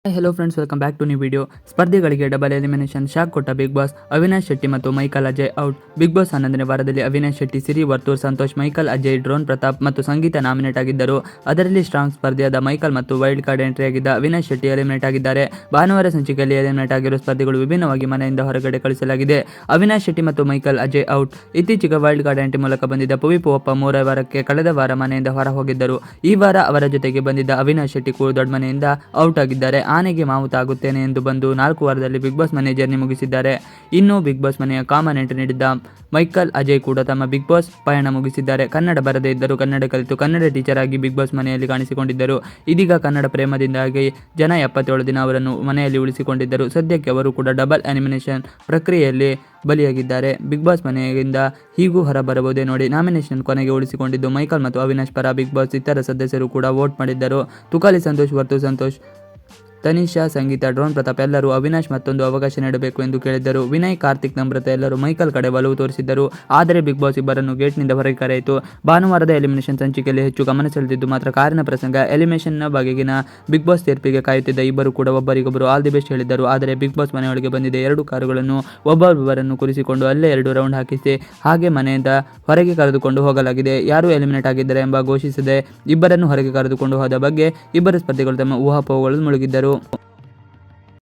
Hello friends, welcome back to new video. ಸ್ಪರ್ಧಿಗಳಿಗೆ double elimination shock ಕೊಟ್ಟ Bigg Boss. Avinash Shetty ಮತ್ತು Michael Ajay out. Bigg Boss 11ನೇ ವಾರದಲ್ಲಿ Avinash Shetty, Siri Varthur, Santosh, Michael, Ajay, drone Prathap ಮತ್ತು ಸಂಗೀತ ನಾಮಿನೇಟ್ ಆಗಿದ್ದರು. ಅದರಲ್ಲಿ ಸ್ಟ್ರಾಂಗ್ ಸ್ಪರ್ಧಿಯಾದ ಮೈಕಲ್ ಮತ್ತು ವೈಲ್ಡ್ ಕಾರ್ಡ್ ಎಂಟ್ರಿ ಆಗಿದ್ದ ಅವಿನಾಶ್ ಶೆಟ್ಟಿ ಎಲಿಮಿನೇಟ್ ಆಗಿದ್ದಾರೆ. ಭಾನುವಾರ ಸಂಚಿಕೆಯಲ್ಲಿ ಎಲಿಮಿನೇಟ್ ಆಗಿರುವ ಸ್ಪರ್ಧಿಗಳು ವಿಭಿನ್ನವಾಗಿ ಮನೆಯಿಂದ ಹೊರಗಡೆ ಕಳಿಸಲಾಗಿದೆ. ಅವಿನಾಶ್ ಶೆಟ್ಟಿ ಮತ್ತು ಮೈಕಲ್ ಅಜಯ್ ಔಟ್. ಇತ್ತೀಚೆಗೆ ವೈಲ್ಡ್ ಕಾರ್ಡ್ ಎಂಟ್ರಿ ಮೂಲಕ ಬಂದಿದ್ದ ಪುವಿ ಪೂವಪ್ಪ 3ನೇ ವಾರಕ್ಕೆ ಕಳೆದ ವಾರ ಮನೆಯಿಂದ ಹೊರ ಹೋಗಿದ್ದರು. ಈ ವಾರ ಅವರ ಜೊತೆಗೆ ಬಂದಿದ್ದ ಅವಿನಾಶ್ ಶೆಟ್ಟಿ ದೊಡ್ಡ ಮನೆಯಿಂದ ಔಟ್ ಆಗಿದ್ದಾರೆ. ಆನೆಗೆ ಮಾವುತ ಆಗುತ್ತೇನೆ ಎಂದು ಬಂದು 4 ವಾರದಲ್ಲಿ ಬಿಗ್ ಬಾಸ್ ಮನೆ ಜರ್ನಿ ಮುಗಿಸಿದ್ದಾರೆ. ಇನ್ನು ಬಿಗ್ ಬಾಸ್ ಮನೆಯ ಕಾಮನ್ ಎಂಟ್ರಿ ನೀಡಿದ್ದ ಮೈಕಲ್, ಅಜಯ್ ಕೂಡ ತಮ್ಮ ಬಿಗ್ ಬಾಸ್ ಪಯಣ ಮುಗಿಸಿದ್ದಾರೆ. ಕನ್ನಡ ಬರದೇ ಇದ್ದರೂ ಕನ್ನಡ ಕಲಿತು ಕನ್ನಡ ಟೀಚರ್ ಆಗಿ ಬಿಗ್ ಬಾಸ್ ಮನೆಯಲ್ಲಿ ಕಾಣಿಸಿಕೊಂಡಿದ್ದರು. ಇದೀಗ ಕನ್ನಡ ಪ್ರೇಮದಿಂದಾಗಿ ಜನ 77 ದಿನ ಅವರನ್ನು ಮನೆಯಲ್ಲಿ ಉಳಿಸಿಕೊಂಡಿದ್ದರು. ಸದ್ಯಕ್ಕೆ ಅವರು ಕೂಡ ಡಬಲ್ ಎಲಿಮಿನೇಷನ್ ಪ್ರಕ್ರಿಯೆಯಲ್ಲಿ ಬಲಿಯಾಗಿದ್ದಾರೆ. ಬಿಗ್ ಬಾಸ್ ಮನೆಯಿಂದ ಹೀಗೂ ಹೊರಬರಬಹುದೇ ನೋಡಿ. ನಾಮಿನೇಷನ್ ಕೊನೆಗೆ ಉಳಿಸಿಕೊಂಡಿದ್ದು ಮೈಕಲ್ ಮತ್ತು ಅವಿನಾಶ್ ಪರ ಬಿಗ್ ಬಾಸ್ ಇತರ ಸದಸ್ಯರು ಕೂಡ ವೋಟ್ ಮಾಡಿದ್ದರು. ತುಕಾಲಿ ಸಂತೋಷ್, ವರ್ತು ಸಂತೋಷ್, ತನಿಷಾ, ಸಂಗೀತ, ಡ್ರೋನ್ ಪ್ರತಾಪ್ ಎಲ್ಲರೂ ಅವಿನಾಶ್ ಮತ್ತೊಂದು ಅವಕಾಶ ನೀಡಬೇಕು ಎಂದು ಕೇಳಿದ್ದರು. ವಿನಯ್, ಕಾರ್ತಿಕ್, ನಮ್ರತಾ ಎಲ್ಲರೂ ಮೈಕಲ್ ಕಡೆ ಒಲವು ತೋರಿಸಿದ್ದರು. ಆದರೆ ಬಿಗ್ ಬಾಸ್ ಇಬ್ಬರನ್ನು ಗೇಟ್ನಿಂದ ಹೊರಗೆ ಕರೆಯಿತು. ಭಾನುವಾರದ ಎಲಿಮಿನೇಷನ್ ಸಂಚಿಕೆಯಲ್ಲಿ ಹೆಚ್ಚು ಗಮನ ಸೆಳೆದಿದ್ದು ಮಾತ್ರ ಕಾರಿನ ಪ್ರಸಂಗ. ಎಲಿಮಿನೇಷನ್ನ ಬಗೆಗಿನ ಬಿಗ್ ಬಾಸ್ ತೀರ್ಪಿಗೆ ಕಾಯುತ್ತಿದ್ದ ಇಬ್ಬರು ಕೂಡ ಒಬ್ಬರಿಗೊಬ್ಬರು ಆಲ್ ದಿ ಬೆಸ್ಟ್ ಹೇಳಿದ್ದರು. ಆದರೆ ಬಿಗ್ ಬಾಸ್ ಮನೆಯೊಳಗೆ ಬಂದಿದ್ದ 2 ಕಾರುಗಳನ್ನು ಒಬ್ಬೊಬ್ಬರನ್ನು ಕೂರಿಸಿಕೊಂಡು ಅಲ್ಲೇ 2 ರೌಂಡ್ ಹಾಕಿಸಿ ಹಾಗೆ ಮನೆಯಿಂದ ಹೊರಗೆ ಕರೆದುಕೊಂಡು ಹೋಗಲಾಗಿದೆ. ಯಾರು ಎಲಿಮಿನೇಟ್ ಆಗಿದ್ದಾರೆ ಎಂಬ ಘೋಷಿಸದೆ ಇಬ್ಬರನ್ನು ಹೊರಗೆ ಕರೆದುಕೊಂಡು ಹೋದ ಬಗ್ಗೆ ಇಬ್ಬರು ಸ್ಪರ್ಧಿಗಳು ತಮ್ಮ ಊಹಾಪೋಹಗಳಲ್ಲಿ ಮುಳುಗಿದ್ದರು.